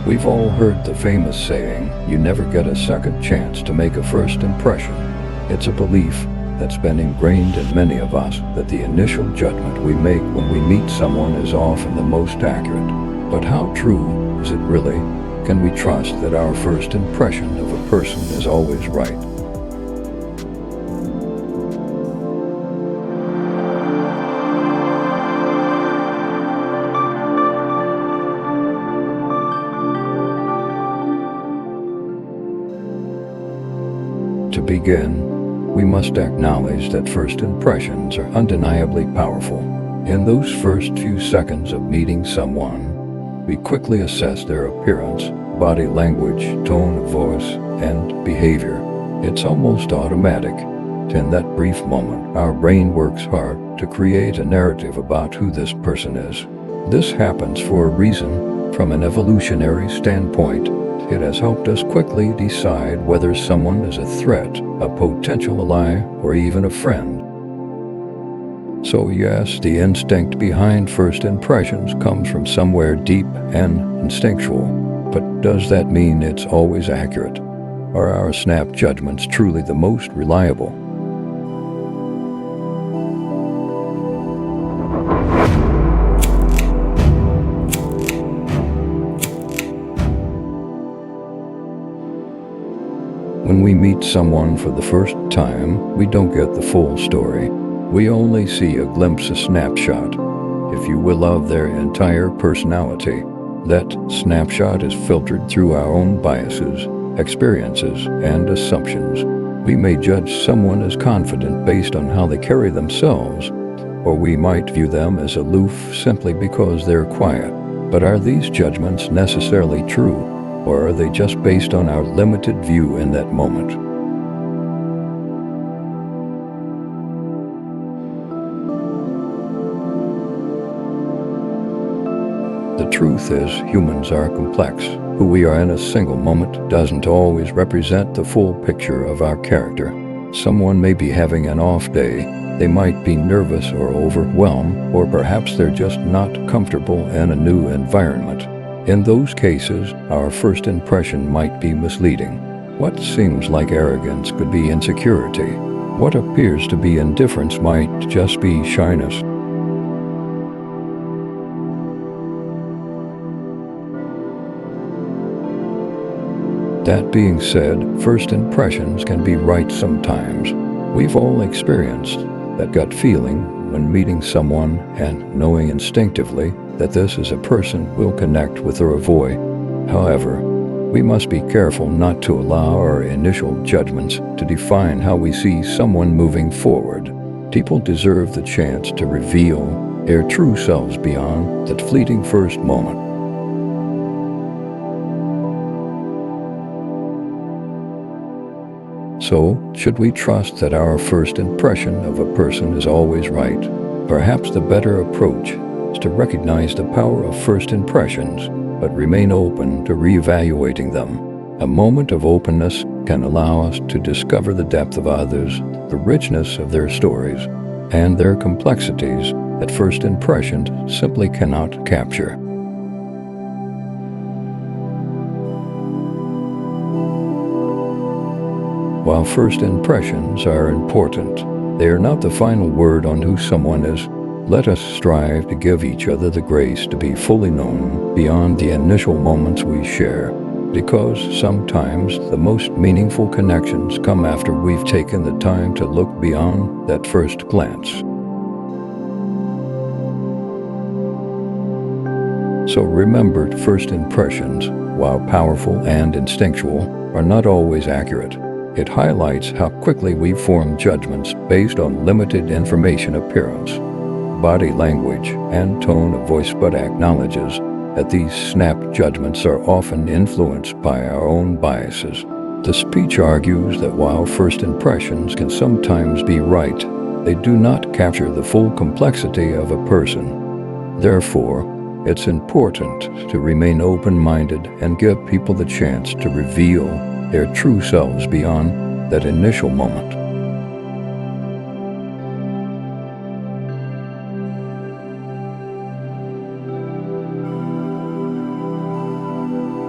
We've all heard the famous saying, you never get a second chance to make a first impression. It's a belief that's been ingrained in many of us that the initial judgment we make when we meet someone is often the most accurate. But how true is it really? Can we trust that our first impression of a person is always right? To begin, we must acknowledge that first impressions are undeniably powerful. In those first few seconds of meeting someone, we quickly assess their appearance, body language, tone of voice, and behavior. It's almost automatic. In that brief moment, our brain works hard to create a narrative about who this person is. This happens for a reason. From an evolutionary standpoint, it has helped us quickly decide whether someone is a threat, a potential ally, or even a friend. So yes, the instinct behind first impressions comes from somewhere deep and instinctual. But does that mean it's always accurate? Are our snap judgments truly the most reliable? When we meet someone for the first time, we don't get the full story. We only see a glimpse, a snapshot, if you will, of their entire personality. That snapshot is filtered through our own biases, experiences, and assumptions. We may judge someone as confident based on how they carry themselves, or we might view them as aloof simply because they're quiet. But are these judgments necessarily true? Or are they just based on our limited view in that moment? The truth is, humans are complex. Who we are in a single moment doesn't always represent the full picture of our character. Someone may be having an off day. They might be nervous or overwhelmed, or perhaps they're just not comfortable in a new environment. In those cases, our first impression might be misleading. What seems like arrogance could be insecurity. What appears to be indifference might just be shyness. That being said, first impressions can be right sometimes. We've all experienced that gut feeling when meeting someone and knowing instinctively that this is a person we'll connect with or avoid. However, we must be careful not to allow our initial judgments to define how we see someone moving forward. People deserve the chance to reveal their true selves beyond that fleeting first moment. So, should we trust that our first impression of a person is always right? Perhaps the better approach is to recognize the power of first impressions, but remain open to reevaluating them. A moment of openness can allow us to discover the depth of others, the richness of their stories, and their complexities that first impressions simply cannot capture. While first impressions are important, they are not the final word on who someone is. Let us strive to give each other the grace to be fully known beyond the initial moments we share, because sometimes the most meaningful connections come after we've taken the time to look beyond that first glance. So remember, first impressions, while powerful and instinctual, are not always accurate. It highlights how quickly we form judgments based on limited information, appearance, body language, and tone of voice, but acknowledges that these snap judgments are often influenced by our own biases. The speech argues that while first impressions can sometimes be right, they do not capture the full complexity of a person. Therefore, it's important to remain open-minded and give people the chance to reveal their true selves beyond that initial moment.